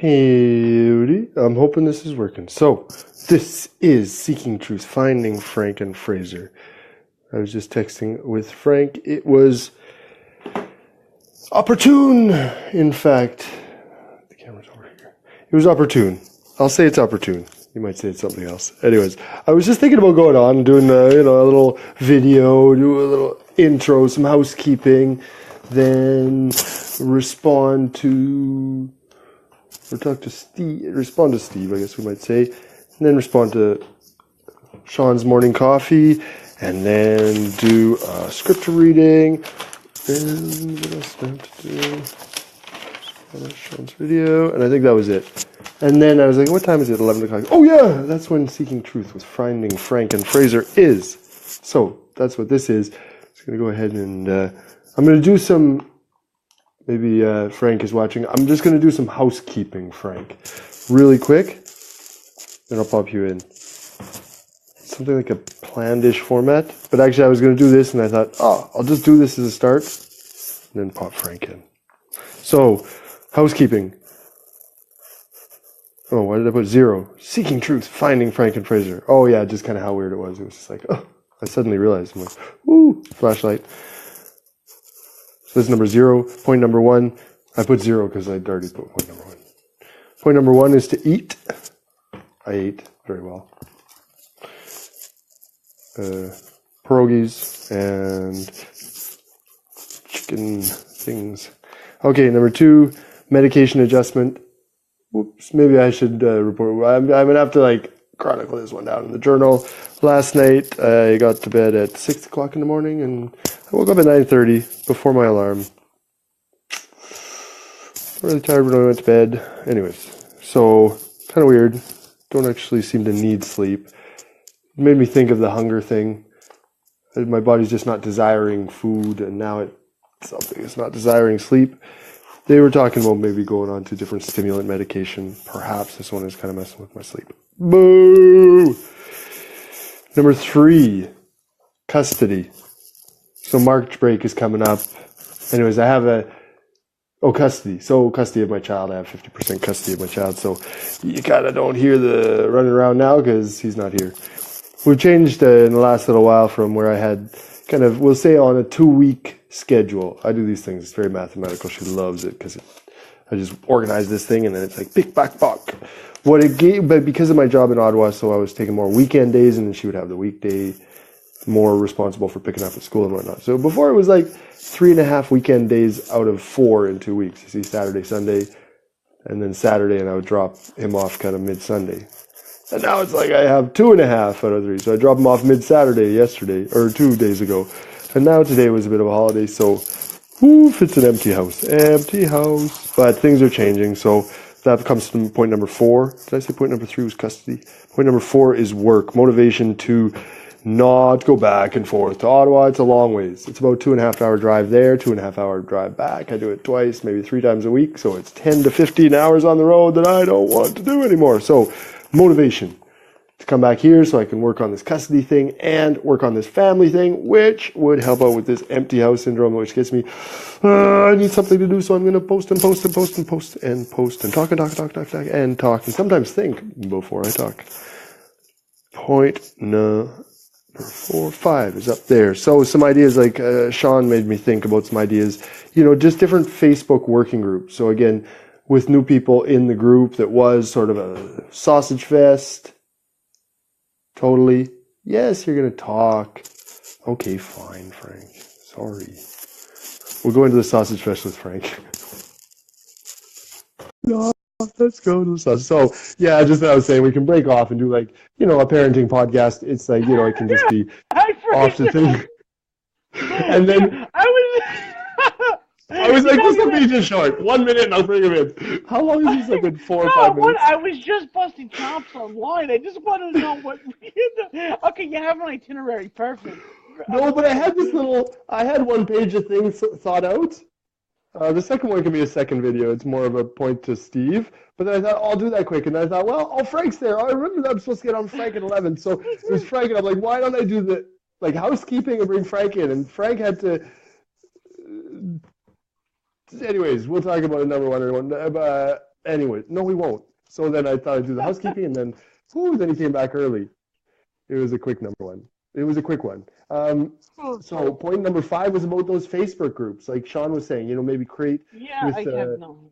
Howdy. I'm hoping this is working. So, this is Seeking Truth, Finding Frank and Fraser. I was just texting with Frank. It was opportune, in fact. The camera's over here. It was opportune. I'll say it's opportune. You might say it's something else. Anyways, I was just thinking about going on and doing a little video, do a little intro, some housekeeping, then respond to Steve, I guess we might say, and then respond to Sean's morning coffee, and then do a scripture reading, and what else do I have to do? Sean's video, and I think that was it. And then I was like, what time is it? 11 o'clock. Oh yeah, that's when Seeking Truth with Finding Frank and Fraser is. So that's what this is. I'm just going to go ahead and I'm going to do some. Maybe Frank is watching. I'm just going to do some housekeeping, Frank, really quick. Then I'll pop you in. Something like a planned-ish format. But actually, I was going to do this, and I thought, I'll just do this as a start, and then pop Frank in. So, housekeeping. Oh, why did I put 0? Seeking Truth, Finding Frank and Fraser. Oh, yeah, just kind of how weird it was. It was just like, I suddenly realized. I'm like, woo, flashlight. So this is number 0. Point number 1, I put 0 because I'd already put point number 1. Point number 1 is to eat. I ate very well. Pierogies and chicken things. Okay, number 2, medication adjustment. Oops, maybe I should report. I'm going to have to chronicle this one down in the journal. Last night, I got to bed at 6 o'clock in the morning, and I woke up at 9:30 before my alarm. Really tired when I went to bed. Anyways, so kind of weird. Don't actually seem to need sleep. It made me think of the hunger thing. My body's just not desiring food, and now it's not desiring sleep. They were talking about maybe going on to different stimulant medication. Perhaps this one is kind of messing with my sleep. Boo! Number 3, custody. So March break is coming up. Anyways, I have custody. So custody of my child. I have 50% custody of my child. So you kind of don't hear the running around now because he's not here. We've changed in the last little while from where I had kind of, we'll say on a 2-week schedule. I do these things. It's very mathematical. She loves it because I just organize this thing and then it's like pick, back, buck. What it gave, but because of my job in Ottawa, so I was taking more weekend days and then she would have the weekday, more responsible for picking up at school and whatnot. So before it was 3.5 weekend days out of 4 in 2 weeks. You see, Saturday, Sunday, and then Saturday, and I would drop him off kind of mid-Sunday. And now it's I have 2.5 out of 3. So I dropped him off mid-Saturday yesterday, or 2 days ago. And now today was a bit of a holiday, so it's an empty house. Empty house. But things are changing, so that comes to point number 4. Did I say point number 3 was custody? Point number 4 is work. Motivation to not go back and forth to Ottawa. It's a long ways. It's about 2.5 hour drive there, 2.5 hour drive back. I do it twice, maybe 3 times a week. So it's 10 to 15 hours on the road that I don't want to do anymore. So motivation to come back here so I can work on this custody thing and work on this family thing, which would help out with this empty house syndrome, which gets me, I need something to do. So I'm going to post and post and post and post and post and talk and talk and sometimes think before I talk. Point number 5 is up there. So some ideas Sean made me think about some ideas, just different Facebook working groups. So again, with new people in the group that was sort of a sausage fest. Totally. Yes, you're going to talk. Okay, fine, Frank. Sorry. We'll go into the sausage fest with Frank. No, let's go to the sausage. So, yeah, just what I was saying, we can break off and do a parenting podcast. It's it can just be off the thing. And then I was like, this will be just short. 1 minute and I'll bring him in. How long is this? Been 4 or 5 minutes? I was just busting chops online. I just wanted to know what. Okay, you have an itinerary. Perfect. No, but I had I had 1 page of things thought out. The second one can be a second video. It's more of a point to Steve. But then I thought, I'll do that quick. And then I thought, Frank's there. I remember that I'm supposed to get on Frank at 11. So it was Frank. And I'm like, why don't I do the housekeeping and bring Frank in? And Frank had to... Anyways, we'll talk about it number 1 or 1. Anyway, no, we won't. So then I thought I'd do the housekeeping, and then he came back early. It was a quick number one. It was a quick one. So point number 5 was about those Facebook groups, like Sean was saying. Maybe create Yeah, with I have no.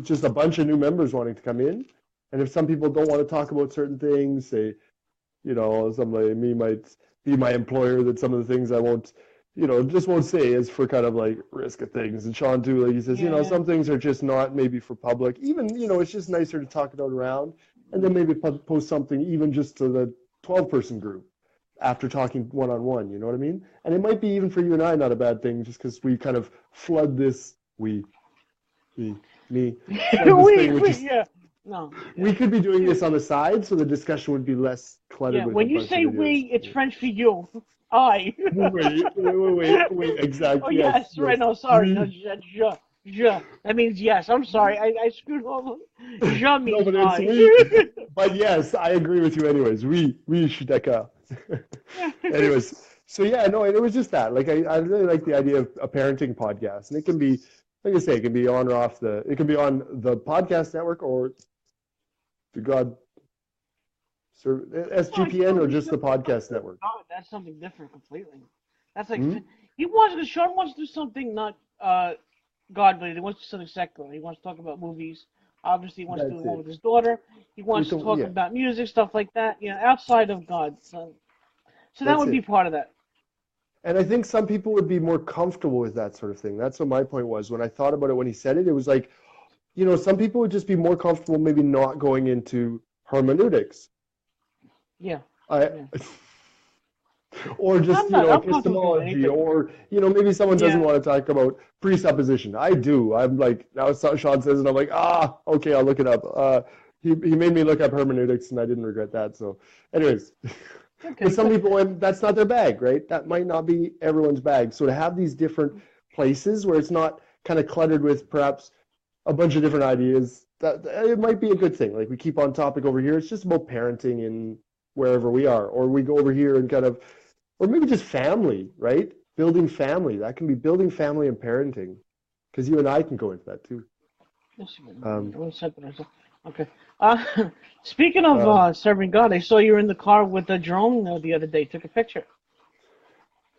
just a bunch of new members wanting to come in, and if some people don't want to talk about certain things, say, somebody me might be my employer that some of the things I won't, just won't say is for kind of like risk of things. And Sean too, like he says, Yeah. some things are just not maybe for public. Even, it's just nicer to talk it out around, and then maybe post something even just to the 12-person group after talking one-on-one, you know what I mean? And it might be even for you and I not a bad thing, just because we kind of flood this, me, flood this thing, which is, yeah. No. we could be doing this on the side, so the discussion would be less cluttered Yeah, with a when you bunch say of videos. we, it's French for you. I. Wait, exactly. Oh, yes, right, no, sorry. No, We, je. That means yes. I'm sorry. I screwed over. Je means no, but it's I. we. But yes, I agree with you anyways. Je suis d'accord. Anyways, so yeah, no, and it was just that. Like, I really like the idea of a parenting podcast. And it can be, like I say, it can be on or off it can be on the podcast network or the SGPN or just the podcast network. Oh, that's something different completely. That's like, Hmm? Sean wants to do something not God related. He wants to do something secular. He wants to talk about movies. Obviously, he wants to do That's one it. with his daughter. He wants to talk Yeah, about music, stuff like that, outside of God. So that that's would be it. part of that. And I think some people would be more comfortable with that sort of thing. That's what my point was. When I thought about it when he said it, it was like, some people would just be more comfortable maybe not going into hermeneutics. Yeah. I, Yeah. or just, I'm not uncomfortable doing epistemology, anything. or, maybe someone doesn't Yeah. want to talk about presupposition. I do. I'm like, now Sean says, and I'm like, okay, I'll look it up. He made me look up hermeneutics, and I didn't regret that. So, anyways, Okay. but some people, and that's not their bag, right? That might not be everyone's bag. So to have these different places where it's not kind of cluttered with perhaps a bunch of different ideas, that it might be a good thing. Like we keep on topic over here. It's just about parenting in wherever we are, or we go over here and kind of, or maybe just family, right? Building family. That can be building family and parenting, because you and I can go into that too. Okay. Speaking of serving God, I saw you were in the car with a drone the other day. Took a picture.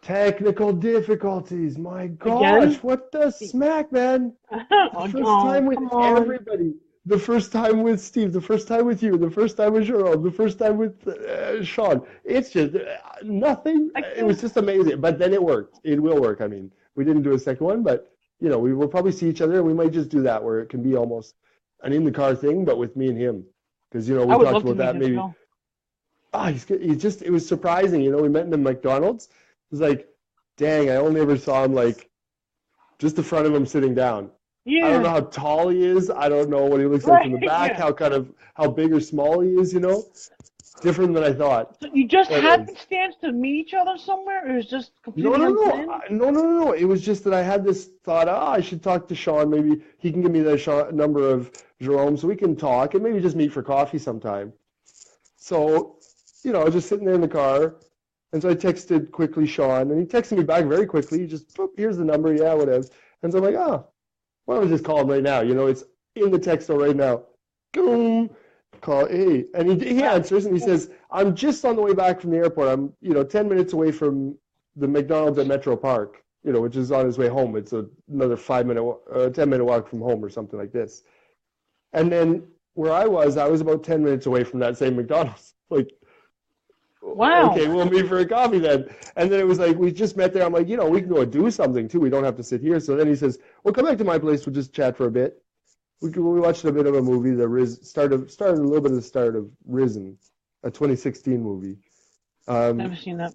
Technical difficulties. My Again? gosh, what the smack, man? Oh, The first no, time with come on. everybody. The first time with Steve. The first time with you. The first time with Jerome. The first time with Sean. It's just nothing. It was just amazing. But then it worked. It will work. I mean, we didn't do a second one, but we will probably see each other, and we might just do that where it can be almost an in the car thing, but with me and him, because we I would talked love to about that meet him. maybe. It was surprising. We met in the McDonald's. It was like, dang, I only ever saw him like just the front of him sitting down. Yeah. I don't know how tall he is. I don't know what he looks like from the Right, back, yeah. how big or small he is, Different than I thought. So you just But happenstance to meet each other somewhere, or is just no, completely no, unplanned? no. It was just that I had this thought, I should talk to Sean. Maybe he can give me the number of Jerome so we can talk and maybe just meet for coffee sometime. So, I was just sitting there in the car. And so I texted quickly Sean, and he texted me back very quickly. He just, boop, here's the number, yeah, whatever. And so I'm like, why don't I just call him right now? It's in the text right now. Boom, call, hey. And he answers, and he says, I'm just on the way back from the airport. I'm, 10 minutes away from the McDonald's at Metro Park, which is on his way home. It's another 10-minute walk from home or something like this. And then where I was about 10 minutes away from that same McDonald's. Like, Wow. okay, we'll meet for a coffee then. And then it was like, we just met there. I'm like, we can go do something too. We don't have to sit here. So then he says, well, come back to my place. We'll just chat for a bit. We watched a bit of a movie, started a little bit of the start of Risen, a 2016 movie. Never seen that.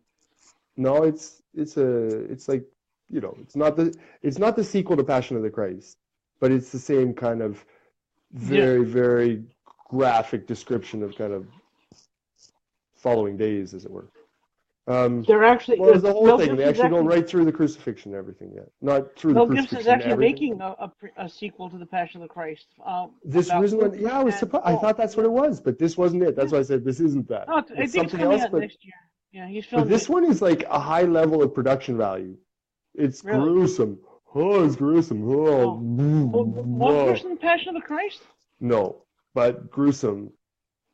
No, it's like, it's not the sequel to Passion of the Christ, but it's the same kind of very, very graphic description of kind of following days, as it were. They're actually Well, it was the whole Mel thing. They Gibson's actually go right through the crucifixion and everything. Yeah, not through Mel the Gibson's crucifixion. actually Everything. making a sequel to the Passion of the Christ. This About Risen one, Luke yeah, I was and surprised. I Paul. thought that's what it was, but this wasn't it. That's why I said this isn't that. No, I It's think it's something coming else, out but next year. Yeah, he's but filming this it. one is like a high level of production value. It's Really? gruesome. oh, it's gruesome. Oh, Oh, more gruesome than Passion of the Christ? no, but gruesome.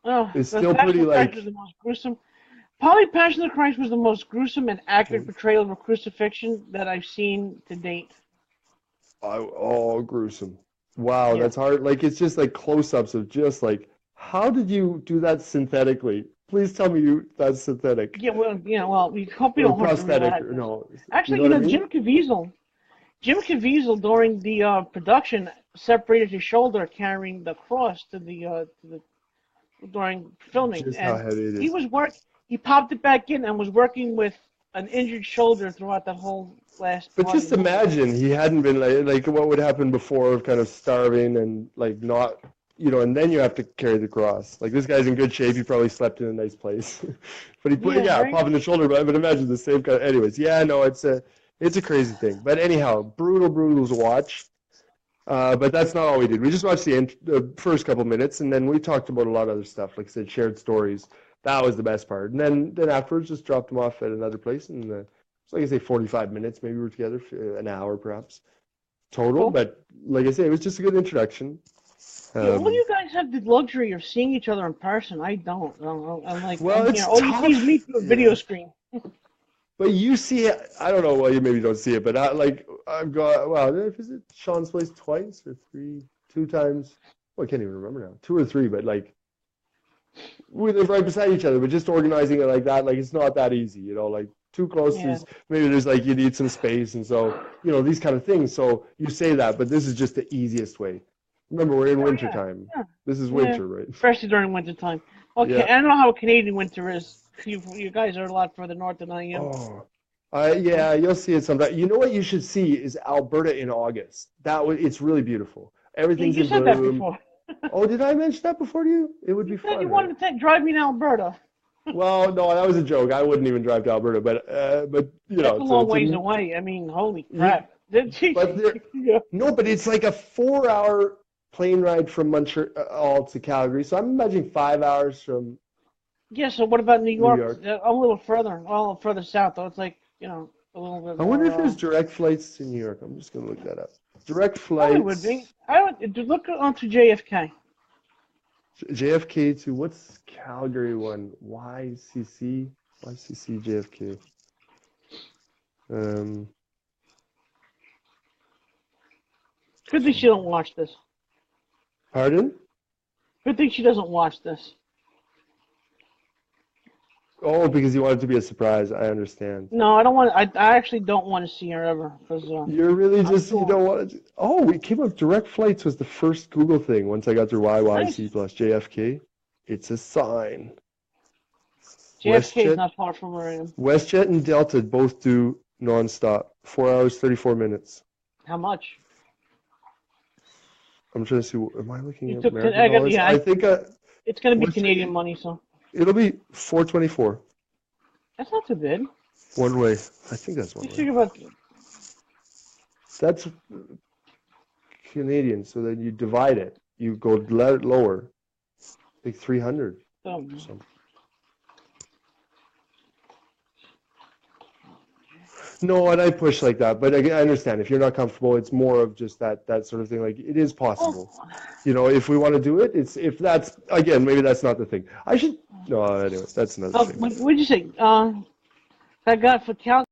Oh, It's the still Passion pretty of the Christ was like, the most gruesome. Probably Passion of the Christ was the most gruesome and accurate portrayal of a crucifixion that I've seen to date. oh, gruesome. Wow, Yeah. that's hard. Like, it's just like close-ups of just like, how did you do that synthetically? Please tell me that's synthetic Well, we hope we or don't hurt the real prosthetic or actors. no. You know Actually, what I mean? Jim Caviezel during the production separated his shoulder carrying the cross during filming, Just how and heavy it he is. was work. He popped it back in and was working with an injured shoulder throughout the whole last But part of just the movie. imagine he hadn't been like what would happen before of kind of starving and like not, and then you have to carry the cross. Like this guy's in good shape. He probably slept in a nice place. But he put, Yeah, yeah, right. popping the shoulder. But imagine the same kind. Anyways, yeah, no, it's a crazy thing. But anyhow, brutal to watch. But that's not all we did. We just watched the first couple minutes, and then we talked about a lot of other stuff. Like I said, shared stories. That was the best part. And then afterwards, just dropped them off at another place, and it's like I say, 45 minutes. Maybe we were together for an hour, perhaps total. Cool. But like I say, it was just a good introduction. Yeah, all Um, you guys have the luxury of seeing each other in person. I don't. I'm like, well, I'm here. it's All you see is me tough. through a video Yeah. screen. But you see it. I don't know. Well, you maybe don't see it, but I've got. Well, is it Sean's place twice or two times? Well, I can't even remember now. Two or three, but like we live right beside each other. But just organizing it like that, like it's not that easy. Like too close Yeah. is maybe there's like you need some space, and so these kind of things. So you say that, but this is just the easiest way. Remember, we're in Oh winter yeah. time. Yeah. This is Yeah. winter, right? Especially during winter time. Okay, Yeah. I don't know how Canadian winter is. You guys are a lot further north than I am. Oh, So, yeah, you'll see it sometime. You know what you should see is Alberta in August. It's really beautiful. yeah, Everything's you in said that bloom. before. Oh, did I mention that before to you? It would You be said you fun, right? wanted to drive me to Alberta. Well, no, that was a joke. I wouldn't even drive to Alberta, but That's a long it's ways a away. I mean, holy you, crap. but there, Yeah. no, but it's like a 4 hour plane ride from Montreal to Calgary. So I'm imagining 5 hours from Yeah, so what about New New York? York. A little further, south, though. It's like, a little bit I wonder more, if there's direct flights to New York. I'm just gonna look that up. Direct probably would be. flights. I would look onto JFK. JFK to what's Calgary one? YCC JFK. Um, Good thing she don't watch this. pardon? Good thing she doesn't watch this. Oh, because you want it to be a surprise. I understand. No, I don't want. I actually don't want to see her ever because You're really I'm just you too don't want to. Oh, we came up. Direct flights was the first Google thing. Once I got through nice. YYC plus JFK, it's a sign. JFK is WestJet, not far from where I am. WestJet and Delta both do nonstop. 4 hours, 34 minutes. How much? I'm trying to see. Am I looking You at took. American dollars? Yeah, I think it's gonna be WestJet. Canadian money, so It'll be 424 that's not too bad. one way. I think that's one You way. think about. That's Canadian. So then you divide it. You go lower, like 300 or something. No, and I push like that, but I understand if you're not comfortable, it's more of just that sort of thing. Like it is Oh, possible, if we want to do it. It's if that's again, maybe that's not the thing. I should no. Anyway, that's another thing. what'd you say? I got for Cal.